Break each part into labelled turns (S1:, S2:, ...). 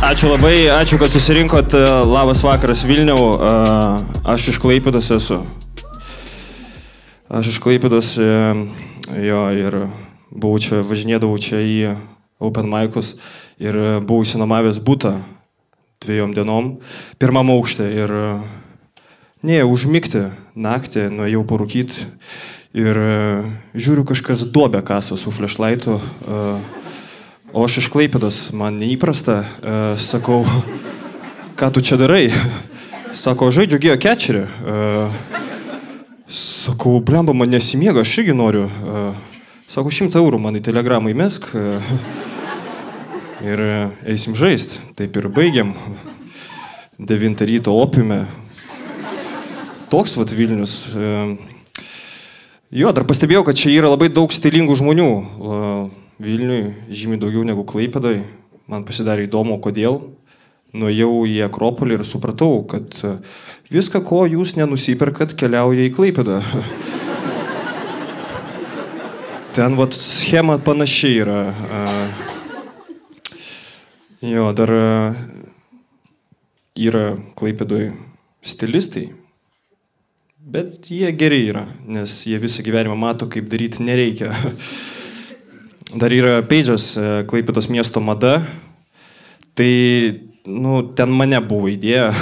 S1: Ačiū labai, ačiū, kad susirinkot. Labas vakaras Vilniau. Aš iš Klaipėdos esu. Aš iš Klaipėdos jo ir buvau čia, važinėdavau čia į open mic'us ir buvau įsinomavęs butą 2 dienom, pirmam aukšte ir užmigti naktį, nuėjau parūkyti ir žiūriu kažkas duobę kasą su flashlightu. O aš iš Klaipėdos, man neįprasta, sakau, ką tu čia darai? Sako, žaidžiu geocatcherį. Sakau, blemba, man nesimiega, aš irgi noriu. Sako, 100 eurų man į telegramą įmesk ir eisim žaist. Taip ir baigiam. 9 ryto opiume. Toks vat Vilnius. Jo, dar pastebėjau, kad čia yra labai daug stilingų žmonių. Vilniui žymiai daugiau negu Klaipėdoj. Man pasidarė įdomu, kodėl. Nuėjau į Akropolį ir supratau, kad viską, ko jūs nenusiperkat, keliauja į Klaipėdą. Ten vat schema panašiai yra. Jo, dar yra Klaipėdoj stilistai, bet jie geri yra, nes jie visą gyvenimą mato, kaip daryti nereikia. Dar yra Page'as, Klaipėdos miesto mada. Tai, ten mane buvo idėja.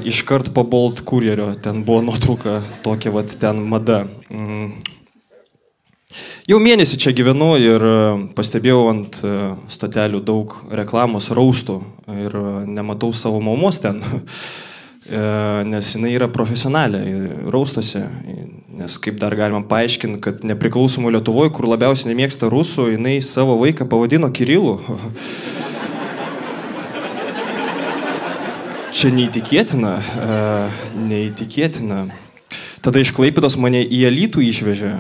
S1: Iškart po Bolt kurjerio, ten buvo nuotrauka tokia, vat ten mada. Jau mėnesį čia gyvenu ir pastebėjau ant stotelių daug reklamos raustų ir nematau savo mamos ten. Nes jinai yra profesionalė raustuose, nes kaip dar galima paaiškinti, kad nepriklausomų Lietuvoje, kur labiausiai nemėgsta rusų, jinai savo vaiką pavadino Kirilu. Čia neįtikėtina, neįtikėtina. Tada iš Klaipėdos mane į Alytų išvežė.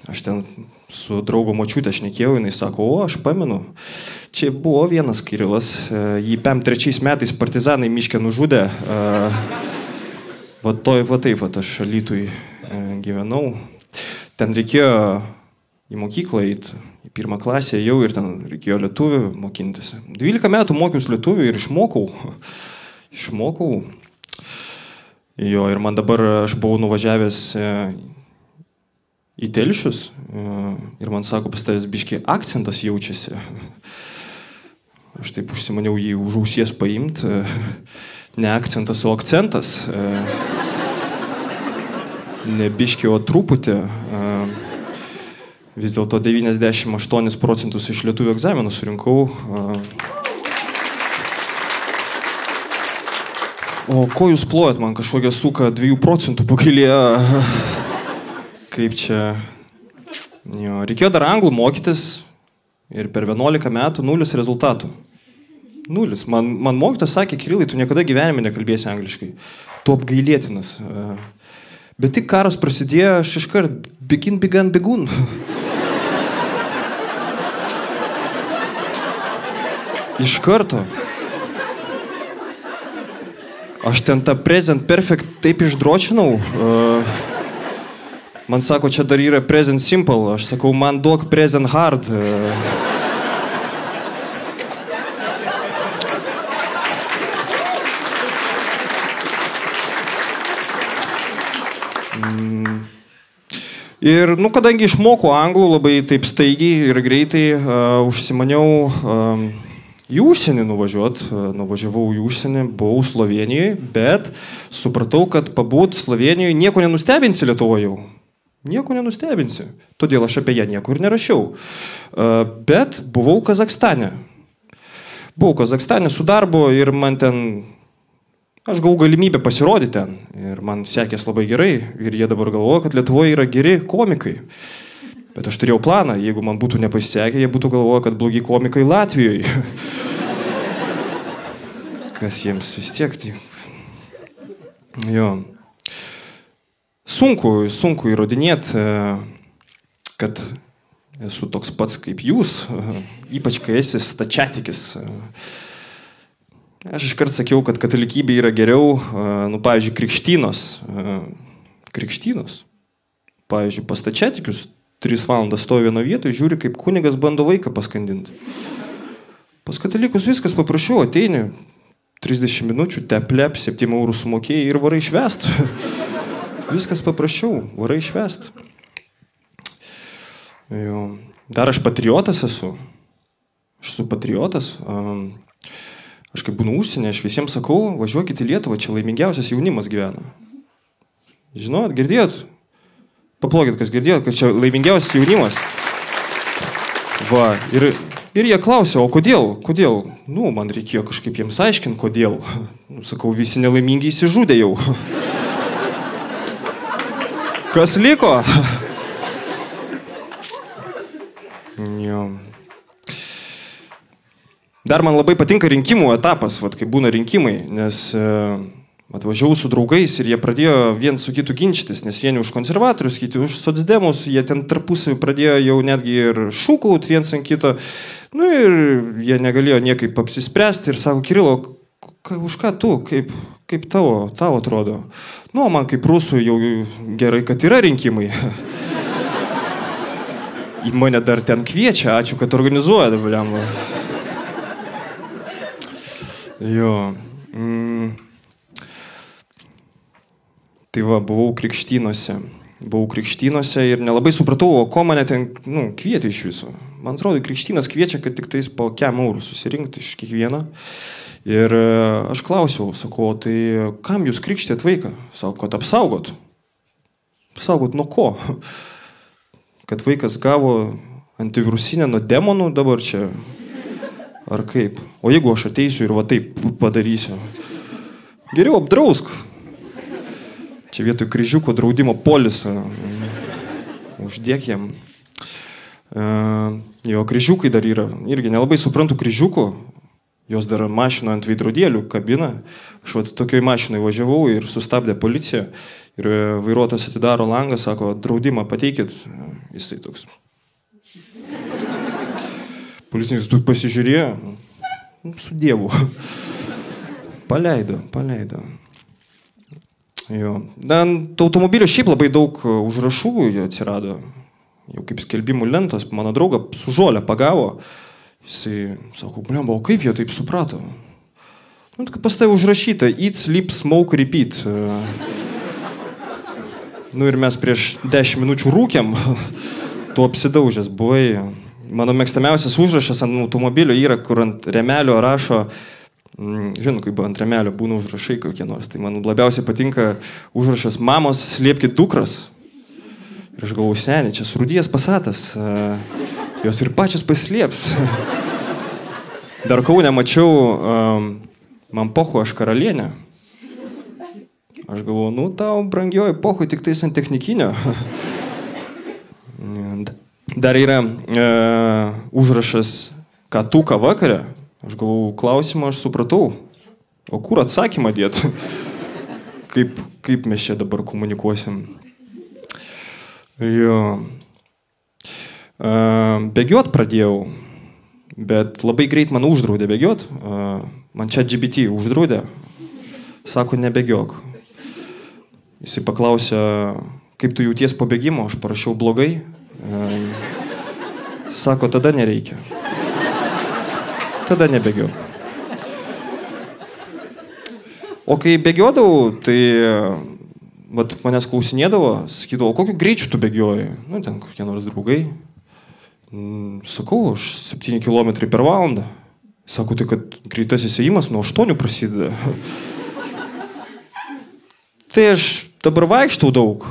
S1: Aš ten su draugo močiutė šnekėjau, jinai sako, aš pamenu. Čia buvo vienas Kirilas, jį 53 metais partizanai miške nužudė. Va taip, aš Alytui gyvenau. Ten reikėjo į mokyklą eiti, į 1 klasę jau ir ten reikėjo lietuvių mokintis. 12 metų mokiausi lietuvių ir išmokau. Jo, ir man dabar aš buvau nuvažiavęs į Telšius ir man sako, pas tavęs biškį akcentas jaučiasi. Aš taip užsimaniau jį už ausies paimti. Ne akcentas, o akcentas. Ne biškį, o truputį. Vis dėlto 98% iš lietuvių egzaminų surinkau. O ko jūs plojat, man kažkokia suka 2% pagailėjo. Kaip čia. Jo, reikėjo dar anglų mokytis ir per 11 metų 0 rezultatų. 0. Man mokytas sakė, Kirilai, tu niekada gyvenime nekalbėsi angliškai. Tu apgailėtinas. Bet tik karas prasidėjo, aš iškart begun. Iš karto. Aš ten tą present perfect taip išdročinau. Man sako, čia dar yra present simple. Aš sakau, man duok present hard. Ir, kadangi išmokau anglų labai taip staigiai ir greitai, užsimaniau į užsienį nuvažiavau į užsienį, buvau Slovenijoje, bet supratau, kad pabūt Slovenijoje nieko nenustebinsi Lietuvoje jau. Nieko nenustebinsi. Todėl aš apie ją nieko ir nerašiau. Bet buvau Kazakstane. Buvau Kazakstane su darbu ir man ten... Aš gavau galimybę pasirodyti ten ir man sekės labai gerai ir jie dabar galvoja, kad Lietuvoje yra geri komikai. Bet aš turėjau planą, jeigu man būtų nepasisekę, jie būtų galvoja, kad blogi komikai Latvijoje. Kas jiems vis tiek tai... Jo. Sunku įrodinėti, kad esu toks pats kaip jūs, ypač kai esi stačiatikis. Aš iškart sakiau, kad katalikybė yra geriau, pavyzdžiui, krikštynos. Pavyzdžiui, pas stačiatikius 3 valandas stovi vieno vietoje, žiūri, kaip kunigas bando vaiką paskandinti. Pas katalikus viskas paprašiau, ateini, 30 minučių, teplep, 7 eurų sumokėjai ir varai išvest. Viskas paprašiau, varai išvest. Jo. Dar aš patriotas esu. Aš esu patriotas. Aš kai būnu užsienį, aš visiems sakau, važiuokit į Lietuvą, čia laimingiausias jaunimas gyvena. Žinot, girdėjot? Paplokit, kas girdėjot, kad čia laimingiausias jaunimas. Va, ir jie klausia, o kodėl? Kodėl? Nu, man reikėjo kažkaip jiems aiškinti, kodėl. Sakau, visi nelaimingi įsižudė jau. Kas liko? Jo. Dar man labai patinka rinkimų etapas, vat, kai būna rinkimai, nes atvažiavau su draugais ir jie pradėjo vien su kitu ginčytis, nes vieni už konservatorius, kiti už socdemus, jie ten tarpusavį pradėjo jau netgi ir šūkaut viens ant kito. Nu ir jie negalėjo niekaip apsispręsti ir sako, Kirilo, už ką tu, kaip tavo atrodo? Nu, man kaip rusų jau gerai, kad yra rinkimai. Į mane dar ten kviečia, ačiū, kad organizuoja dabar. Jo. Tai va, buvau krikštynuose ir nelabai supratau, o ko mane ten kvietė iš viso. Man atrodo, krikštynas kviečia, kad tik tais po 4 eurų susirinkti iš kiekvieno. Ir aš klausiau, sakau, tai kam jūs krikštėt vaiką? Sako, kad apsaugot. Apsaugot nuo ko? Kad vaikas gavo antivirusinę nuo demonų dabar čia. Ar kaip? O jeigu aš ateisiu ir va taip padarysiu? Geriau apdrausk. Čia vietoj kryžiuko draudimo polisą. Uždėk jam. Jo, kryžiukai dar yra. Irgi nelabai suprantu kryžiukų. Jos dar mašino ant veidrodėlių kabina. Aš vat tokioj mašinai važiavau ir sustabdė policija. Ir vairuotojas atidaro langą, sako, draudimą pateikit. Jisai toks. Policininkas tu pasižiūrėjo. Su Dievu. Paleido. Jo. Ant automobilio šiaip labai daug užrašų atsirado. Jau kaip skelbimų lentos. Mano draugą su žolę pagavo. Jisai sako, blemba, o kaip jie taip suprato? Nu, pas tai užrašyta, eat, sleep, smoke, repeat. Nu ir mes prieš 10 minučių rūkėm. Tu apsidaužęs buvai. Mano mėgstamiausias užrašas ant automobilio yra, kur ant remelio rašo, žinau, kaip ant remelio būna užrašai kokie nors, tai man labiausiai patinka užrašas mamos slėpkit dukras. Ir aš galvoju, seniai, čia surūdijęs pasatas, jos ir pačios paslėps. Dar Kaune mačiau, man pochu, aš karalienė. Aš galvoju, nu tau brangioji pochu tik tais ant technikinio. Dar yra užrašas, ką tu, ką vakarė. Aš galvoju, klausimą aš supratau. O kur atsakymą dėt? Kaip mes čia dabar komunikuosim? Jo. Bėgiot pradėjau, bet labai greit man uždraudė bėgiot. Man čia ChatGPT uždraudė. Sako, nebėgiok. Jisai paklausė, kaip tu jauties po bėgimo. Aš parašiau blogai. Sako, tada nereikia. Tada nebėgiau. O kai bėgiodavau, tai vat, manęs klausinėdavo, sakydavo, kokiu greičiu tu bėgioji? Nu, ten kokie nors draugai. Sakau, aš 7 km per valandą. Sako, tai kad greitasis ėjimas nuo 8 prasideda. Tai aš dabar vaikštau daug.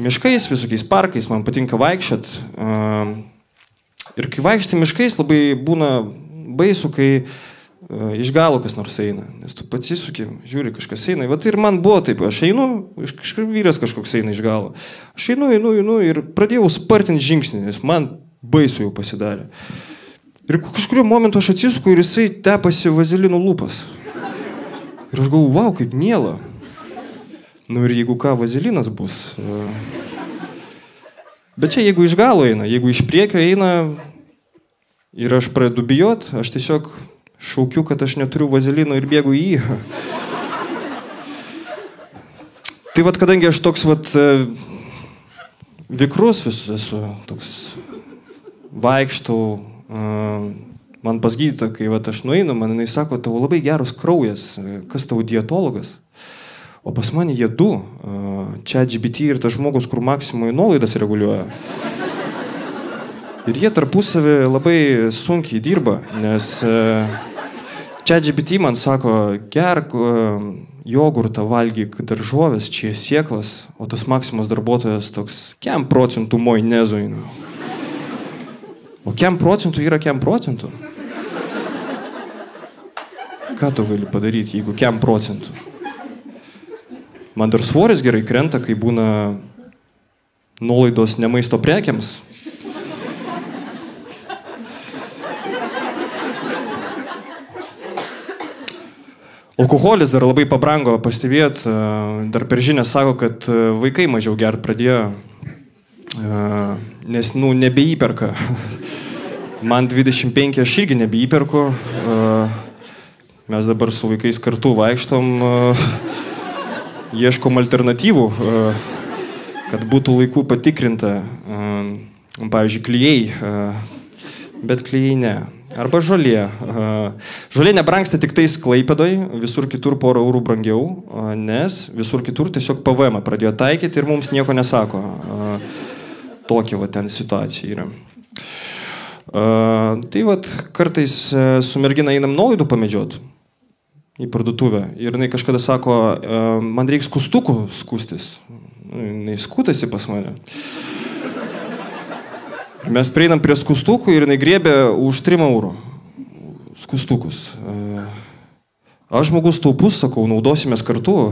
S1: Miškais, visokiais parkais, man patinka vaikščiot. Ir kai vaikštai miškais, labai būna baisu, kai iš galo kas nors eina. Nes tu pats įsuki, žiūri, kažkas eina. Vat ir man buvo taip, aš einu, vyras kažkoks eina iš galo. Aš einu ir pradėjau spartinti žingsnį, nes man baisu jau pasidarė. Ir kažkurio momentu aš atsisuku ir jisai tepasi vazelino lūpas. Ir aš galvoju, wow, kaip miela. Nu ir jeigu ką, vazelinas bus. Bet čia jeigu iš galo eina, jeigu iš priekio eina ir aš pradedu bijot, aš tiesiog šaukiu, kad aš neturiu vazelino ir bėgu į jį. Tai vat, kadangi aš toks vat vikrus visus esu, toks vaikštau, man pas gydytoją, kai vat, aš nueinu, man jinai sako, tavo labai geras kraujas, kas tavo dietologas? O pas mane jie du, ChatGPT ir tas žmogus, kur maksimui nuolaidas reguliuoja. Ir jie tarpusavį labai sunkiai dirba, nes ChatGPT man sako, gerk jogurtą, valgyk daržovės, čia sieklas, o tas Maximas darbuotojas toks, kiam procentų mojnezu eina. O kiam procentų yra kiam procentų? Ką tu gali padaryti, jeigu kiam procentų? Man dar svoris gerai krenta, kai būna nuolaidos ne maisto prekiams. Alkoholis dar labai pabrango, pastebėt, dar per žinią sako, kad vaikai mažiau gert pradėjo, nes, nebeįperka. Man 25, aš irgi nebeįperku. Mes dabar su vaikais kartu vaikštom, ieškom alternatyvų, kad būtų laiku patikrinta. Pavyzdžiui, klijai, bet klijai ne. Arba žolė. Žolė nebrangsta tik tais Klaipėdoj, visur kitur porą eurų brangiau, nes visur kitur tiesiog PVM pradėjo taikyti ir mums nieko nesako. Tokia va ten situacija yra. Tai vat kartais su mergina einam nuolaidų pamedžiot į parduotuvę ir jinai kažkada sako, man reikia skustukų skustis. Jinai skutasi pas mane. Mes prieinam prie skustukų ir jinai griebė už 3 eurų skustukus. Aš žmogus taupus, sakau, naudosimės kartu.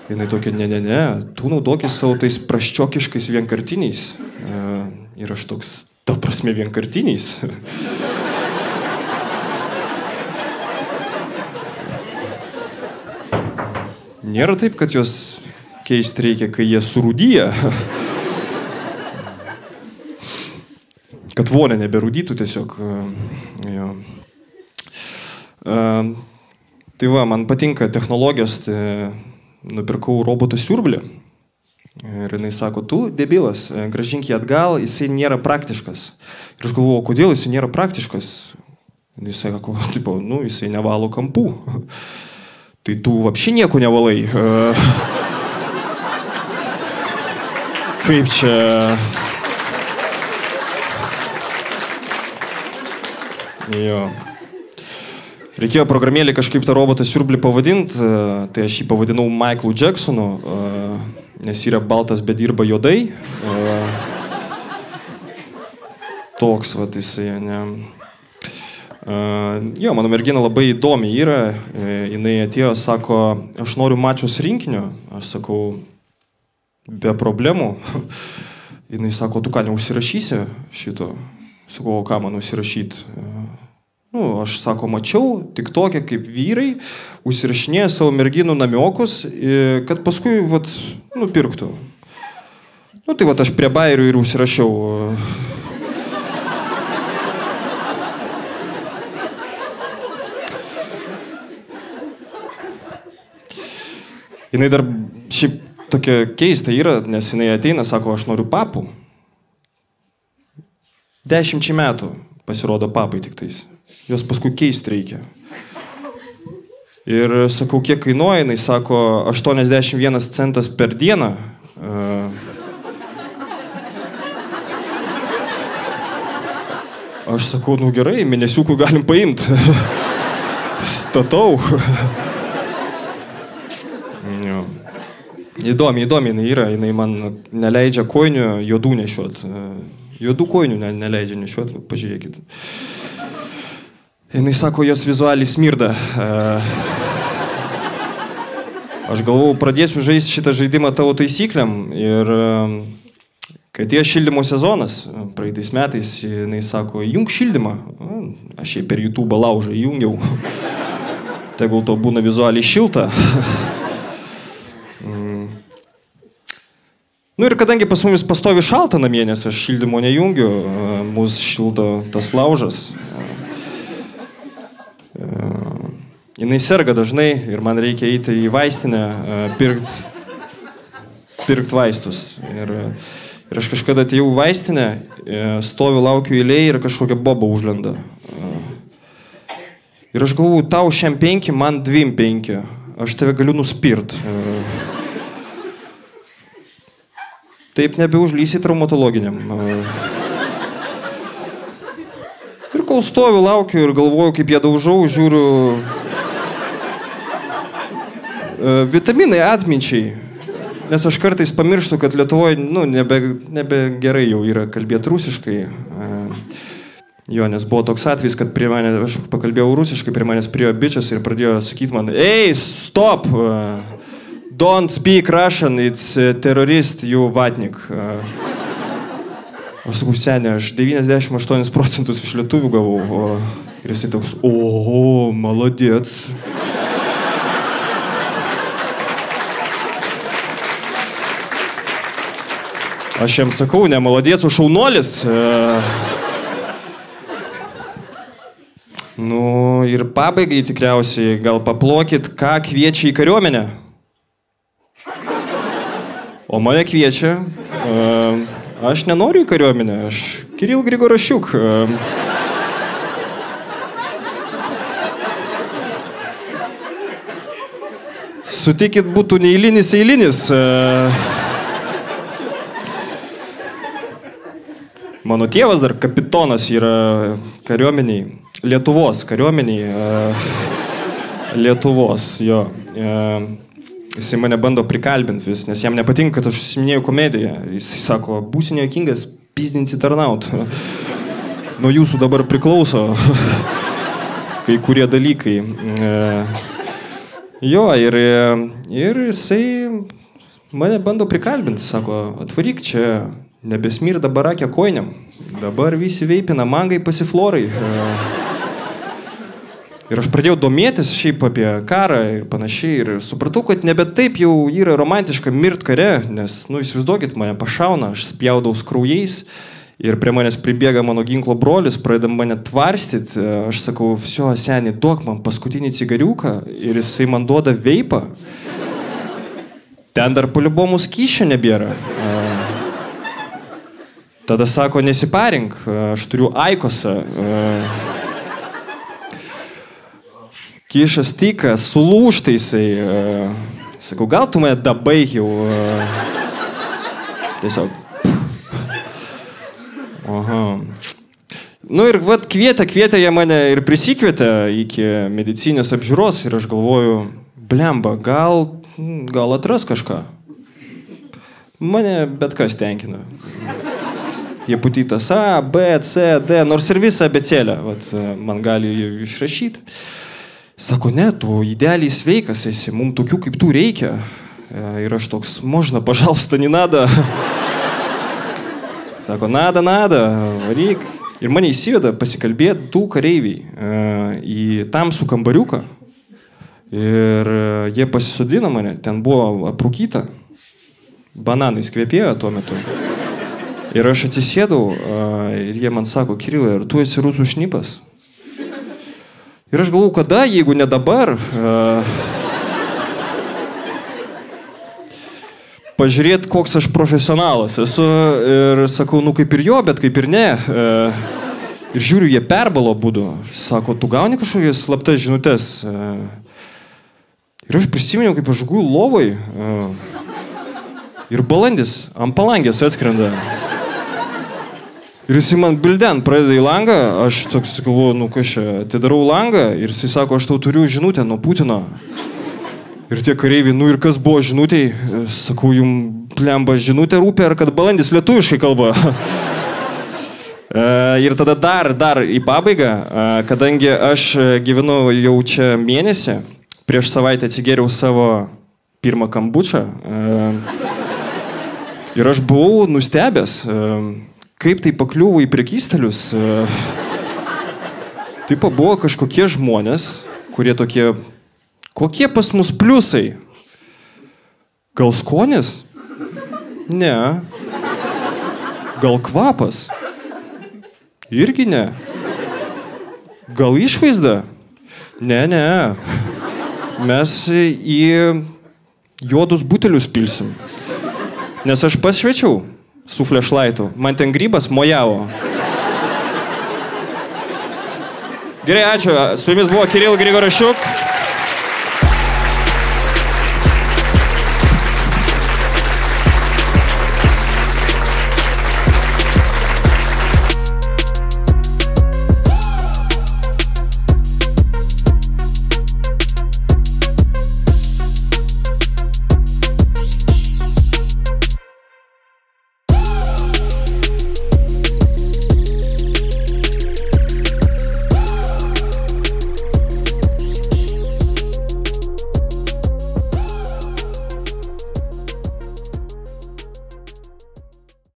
S1: Jinai tokia, ne, tu naudokis savo tais praščiokiškais vienkartiniais. Ir aš toks, ta prasme vienkartiniais. Nėra taip, kad juos keisti reikia, kai jie surūdyja. Kad vonė neberūdytų tiesiog. Jo. Tai va, man patinka technologijos, tai nupirkau robotą siurblį. Ir jinai sako, tu debilas, grąžink jį atgal, jisai nėra praktiškas. Ir aš galvoju, kodėl jisai nėra praktiškas? Ir jisai sako, jisai nevalo kampų. Tai tu vapši nieko nevalai. Kaip čia... Jo. Reikėjo programėlį kažkaip tą robotą siurblį pavadinti, tai aš jį pavadinau Michaelu Jacksonu, nes yra baltas, bet dirba juodai. Toks vat jisai, ne. Jo, mano mergina labai įdomi yra, jinai atėjo, sako, aš noriu mačios rinkinio, aš sakau, be problemų. Jinai sako, tu ką, neužsirašysi šito? Sakau, ką man užsirašyti? Aš, sako, mačiau tik tokia kaip vyrai užsirašinėja savo merginų namiokus, kad paskui, vat, pirktų. Tai vat aš prie bairių ir užsirašiau. Jinai dar šiaip tokia keista yra, nes jinai ateina, sako, aš noriu papų. 10 metų pasirodo papai tik tais. Jos paskui keisti reikia. Ir sakau, kiek kainuoja, jinai sako, 81 centas per dieną. Aš sakau, gerai, mėnesiukų galim paimti. Statau. Įdomi jinai yra, jinai man neleidžia kojinių juodų nešiot. Juodų kojinių neleidžia nešiot, pažiūrėkit. Jinai sako, jos vizualiai smirda. Aš galvau, pradėsiu žaisti šitą žaidimą tavo taisyklėm ir kai atėjo šildymo sezonas, praeitais metais, jinai sako, įjung šildymą. Aš jai per YouTube laužą įjungiau. Tegul to būna vizualiai šilta. Ir kadangi pas mumis pastovi šalta namie, nes aš šildymo nejungiu, mus šildo tas laužas. Jinai serga dažnai ir man reikia eiti į vaistinę, pirkt vaistus. Ir aš kažkada atėjau į vaistinę, stoviu, laukiu eilėje ir kažkokia boba užlenda. Ir aš galvoju, tau šiam 5, man 2,5. Aš tave galiu nuspirt. Taip nebeužlysi traumatologiniam. Ir kol stoviu, laukiu ir galvoju, kaip jie daužau, žiūriu. Vitaminai atminčiai. Nes aš kartais pamirštu, kad Lietuvoje nebe gerai jau yra kalbėti rusiškai. Jo, nes buvo toks atvejis, kad prie mane, aš pakalbėjau rusiškai, prie manęs priėjo bičias ir pradėjo sakyti man, "Ei, stop! Don't speak Russian, it's terrorist, you vatnik." Aš sakau, senė, aš 98% iš lietuvių gavau. Ir jisai toks, oho, молодец. Aš jam sakau, ne молодец, o šaunuolis. Nu, ir pabaigai tikriausiai, gal paplokit, ką kviečia į kariuomenę. O mane kviečia. Aš nenoriu į kariuomenę, aš Kiril Grigorošiuk. Sutikit, būtų neeilinis. Mano tėvas dar kapitonas yra kariuomeniai. Lietuvos kariuomeniai. Lietuvos, jo. Jisai mane bando prikalbinti vis, nes jam nepatinka, kad aš užsiminėjau komediją. Jisai sako, būsi nejuokingas, pizdinsi tarnaut. Nuo jūsų dabar priklauso kai kurie dalykai. Jo, ir jisai mane bando prikalbinti. Sako, atvaryk čia, nebesmirda barakė koiniam. Dabar visi veipina mangai pasiflorai. Ir aš pradėjau domėtis šiaip apie karą ir panašiai. Ir supratau, kad nebe taip jau yra romantiška mirt kare, nes, įsivaizduokit, mane pašauna, aš spjaudaus kraujais ir prie manęs pribėga mano ginklo brolis, pradeda mane tvarstyti. Aš sakau, viso, seniai, duok man paskutinį cigariuką ir jisai man duoda veipą. Ten dar polibomų skysčio nebėra. Tada sako, nesiparink, aš turiu aikosą. Kišas tika, sulūžta jisai. Sakau, gal tu mane dabaig jau. Tiesiog. Aha. Nu ir vat kvietė jie mane ir prisikvietė iki medicinės apžiūros ir aš galvoju, blemba, gal atras kažką. Mane bet kas tenkina. Jeputytas A, B, C, D, nors ir visą abecėlę man gali išrašyti. Sako, ne, tu idealiai sveikas esi, mums tokių kaip tu reikia. Ir aš toks, možna, pažalsta, не надо. Sako, nada, varyk. Ir mane įsiveda pasikalbėti 2 kareiviai į tamsų kambariuką. Ir jie pasisodino mane, ten buvo aprūkyta. Bananais kvepėjo tuo metu. Ir aš atsisėdau ir jie man sako, Kirilai, ar tu esi rusų šnipas? Ir aš galvoju, kada, jeigu ne dabar, pažiūrėti, koks aš profesionalas esu. Ir sakau, kaip ir jo, bet kaip ir ne. Ir žiūriu, jie perbalo būdu. Sako, tu gauni kažkokias slaptas žinutės. Ir aš prisiminiau, kaip aš gulėjau lovoj. Ir balandis ant palangės atskrenda. Ir jisai man bilden pradeda į langą, aš toks galvoju, kas čia, atidarau langą ir jisai sako, aš tau turiu žinutę nuo Putino. Ir tie kareiviai, ir kas buvo žinutėj, sakau, jums plemba žinutė rūpė, ar kad balandis lietuviškai kalba. Ir tada dar į pabaigą, kadangi aš gyvenu jau čia mėnesį, prieš savaitę atsigėriau savo pirmą kambučą. Ir aš buvau nustebęs. Kaip tai pakliuvo į prekystalius? Taip buvo kažkokie žmonės, kurie tokie, kokie pas mus pliusai? Gal skonis? Ne. Gal kvapas? Irgi ne. Gal išvaizda? Ne. Mes į juodus butelius pilsim. Nes aš pasšvečiau su flešlaitu. Man ten grybas mojavo. Gerai, ačiū. Su jumis buvo Kiril Grigorišiuk.